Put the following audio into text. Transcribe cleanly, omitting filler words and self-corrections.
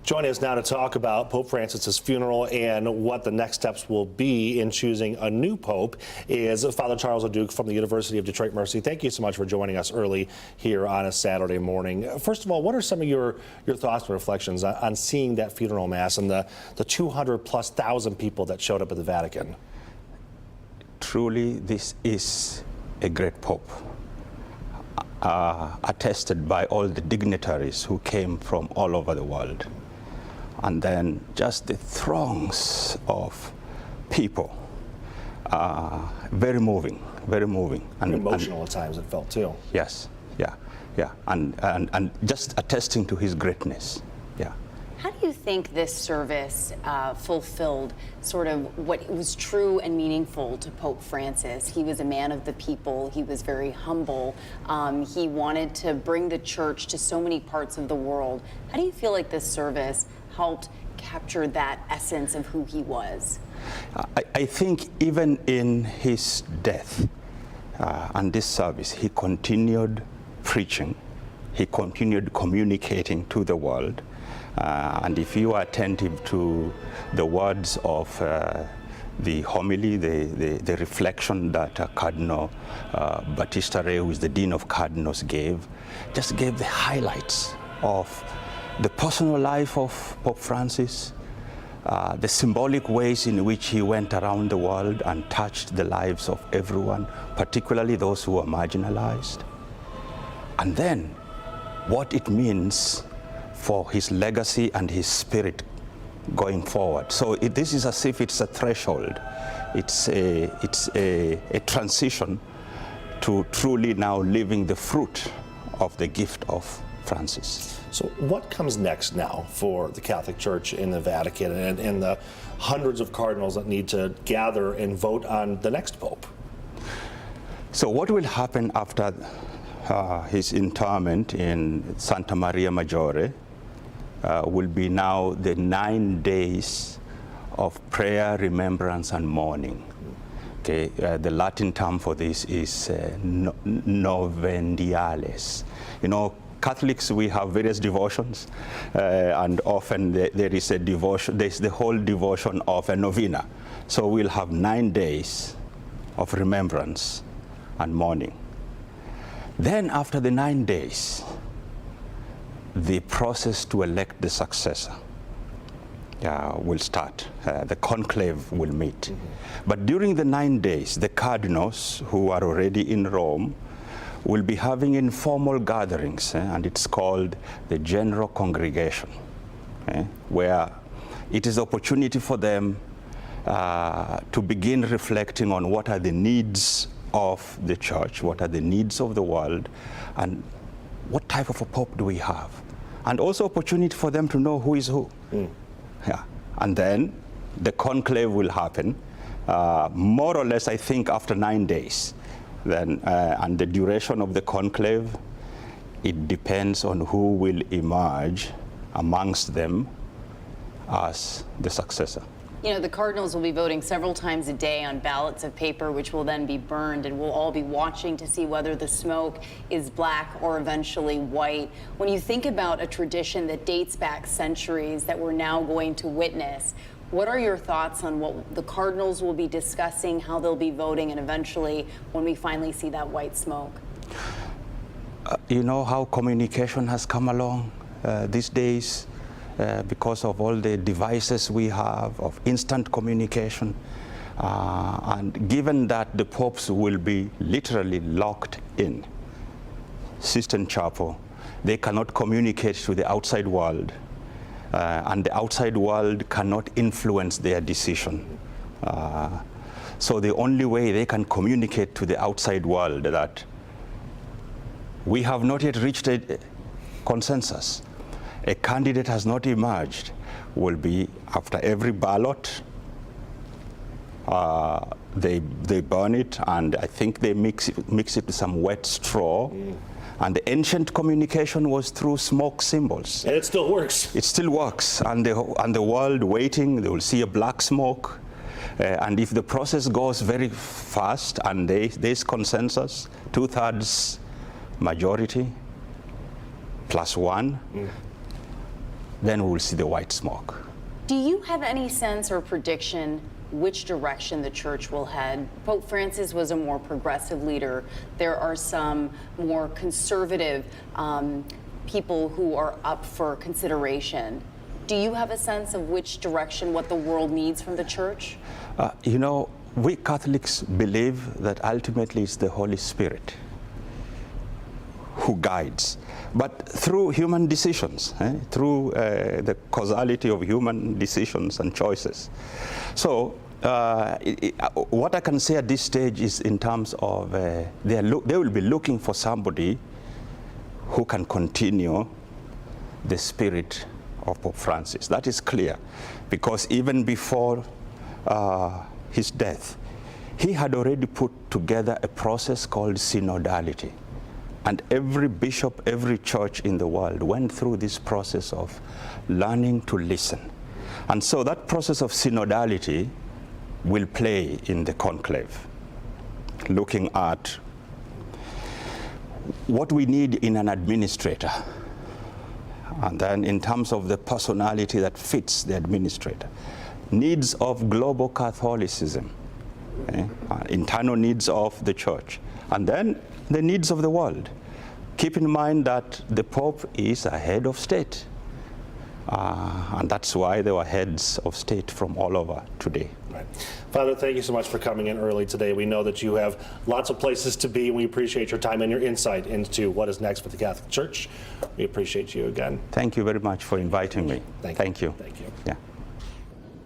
Joining us now to talk about Pope Francis's funeral and what the next steps will be in choosing a new pope is Father Charles Oduke from the University of Detroit Mercy. Thank you so much for joining us early here on a Saturday morning. First of all, what are some of your thoughts and reflections on seeing that funeral mass and the 200,000+ people that showed up at the Vatican? Truly, this is a great pope, attested by all the dignitaries who came from all over the world. And then just the throngs of people. Very moving, very moving. And emotional at times, it felt too. Yes, yeah. And just attesting to his greatness, yeah. How do you think this service fulfilled sort of what was true and meaningful to Pope Francis? He was a man of the people. He was very humble. He wanted to bring the church to so many parts of the world. How do you feel like this service helped capture that essence of who he was? I think even in his death and this service, he continued preaching. He continued communicating to the world. And if you are attentive to the words of the homily, the reflection that Cardinal Battista Re, who is the Dean of Cardinals, just gave the highlights of the personal life of Pope Francis, the symbolic ways in which he went around the world and touched the lives of everyone, particularly those who are marginalized. And then what it means for his legacy and his spirit going forward. So this is as if it's a threshold. It's a transition to truly now living the fruit of the gift of Francis. So what comes next now for the Catholic Church in the Vatican and the hundreds of cardinals that need to gather and vote on the next pope? So what will happen after his interment in Santa Maria Maggiore will be now the 9 days of prayer, remembrance, and mourning. Okay, the Latin term for this is novendiales. You know, Catholics, we have various devotions, and often there is a devotion, there's the whole devotion of a novena. So we'll have 9 days of remembrance and mourning. Then after the 9 days, the process to elect the successor will start. The conclave will meet. Mm-hmm. But during the 9 days, the cardinals who are already in Rome will be having informal gatherings, and it's called the General Congregation, where it is opportunity for them to begin reflecting on what are the needs of the church, what are the needs of the world, and what type of a pope do we have? And also opportunity for them to know who is who. Mm. Yeah. And then the conclave will happen, more or less, I think, after 9 days. Then, and the duration of the conclave, it depends on who will emerge amongst them as the successor. You know, the cardinals will be voting several times a day on ballots of paper, which will then be burned, and we'll all be watching to see whether the smoke is black or eventually white. When you think about a tradition that dates back centuries that we're now going to witness, what are your thoughts on what the cardinals will be discussing, how they'll be voting, and eventually when we finally see that white smoke? You know how communication has come along these days? Because of all the devices we have of instant communication. And given that the popes will be literally locked in Sistine Chapel, they cannot communicate to the outside world, and the outside world cannot influence their decision. So the only way they can communicate to the outside world that we have not yet reached a consensus, a candidate has not emerged, will be after every ballot, they burn it, and I think they mix it with some wet straw. Mm. And the ancient communication was through smoke symbols. And it still works. It still works, and the world waiting, they will see a black smoke. And if the process goes very fast and there's consensus, 2/3 majority, +1, then we will see the white smoke. Do you have any sense or prediction which direction the church will head? Pope Francis was a more progressive leader. There are some more conservative people who are up for consideration. Do you have a sense of which direction, what the world needs from the church? You know, we Catholics believe that ultimately it's the Holy Spirit who guides, but through human decisions, through the causality of human decisions and choices. So what I can say at this stage is in terms of they will be looking for somebody who can continue the spirit of Pope Francis. That is clear, because even before his death, he had already put together a process called synodality. And every bishop, every church in the world went through this process of learning to listen. And so that process of synodality will play in the conclave, looking at what we need in an administrator, and then in terms of the personality that fits the administrator, needs of global Catholicism, internal needs of the church, and then the needs of the world. Keep in mind that the Pope is a head of state, and that's why there were heads of state from all over today. Right. Father, thank you so much for coming in early today. We know that you have lots of places to be, and we appreciate your time and your insight into what is next for the Catholic Church. We appreciate you again. Thank you very much for inviting me. Thank you. Thank you. Thank you. Yeah.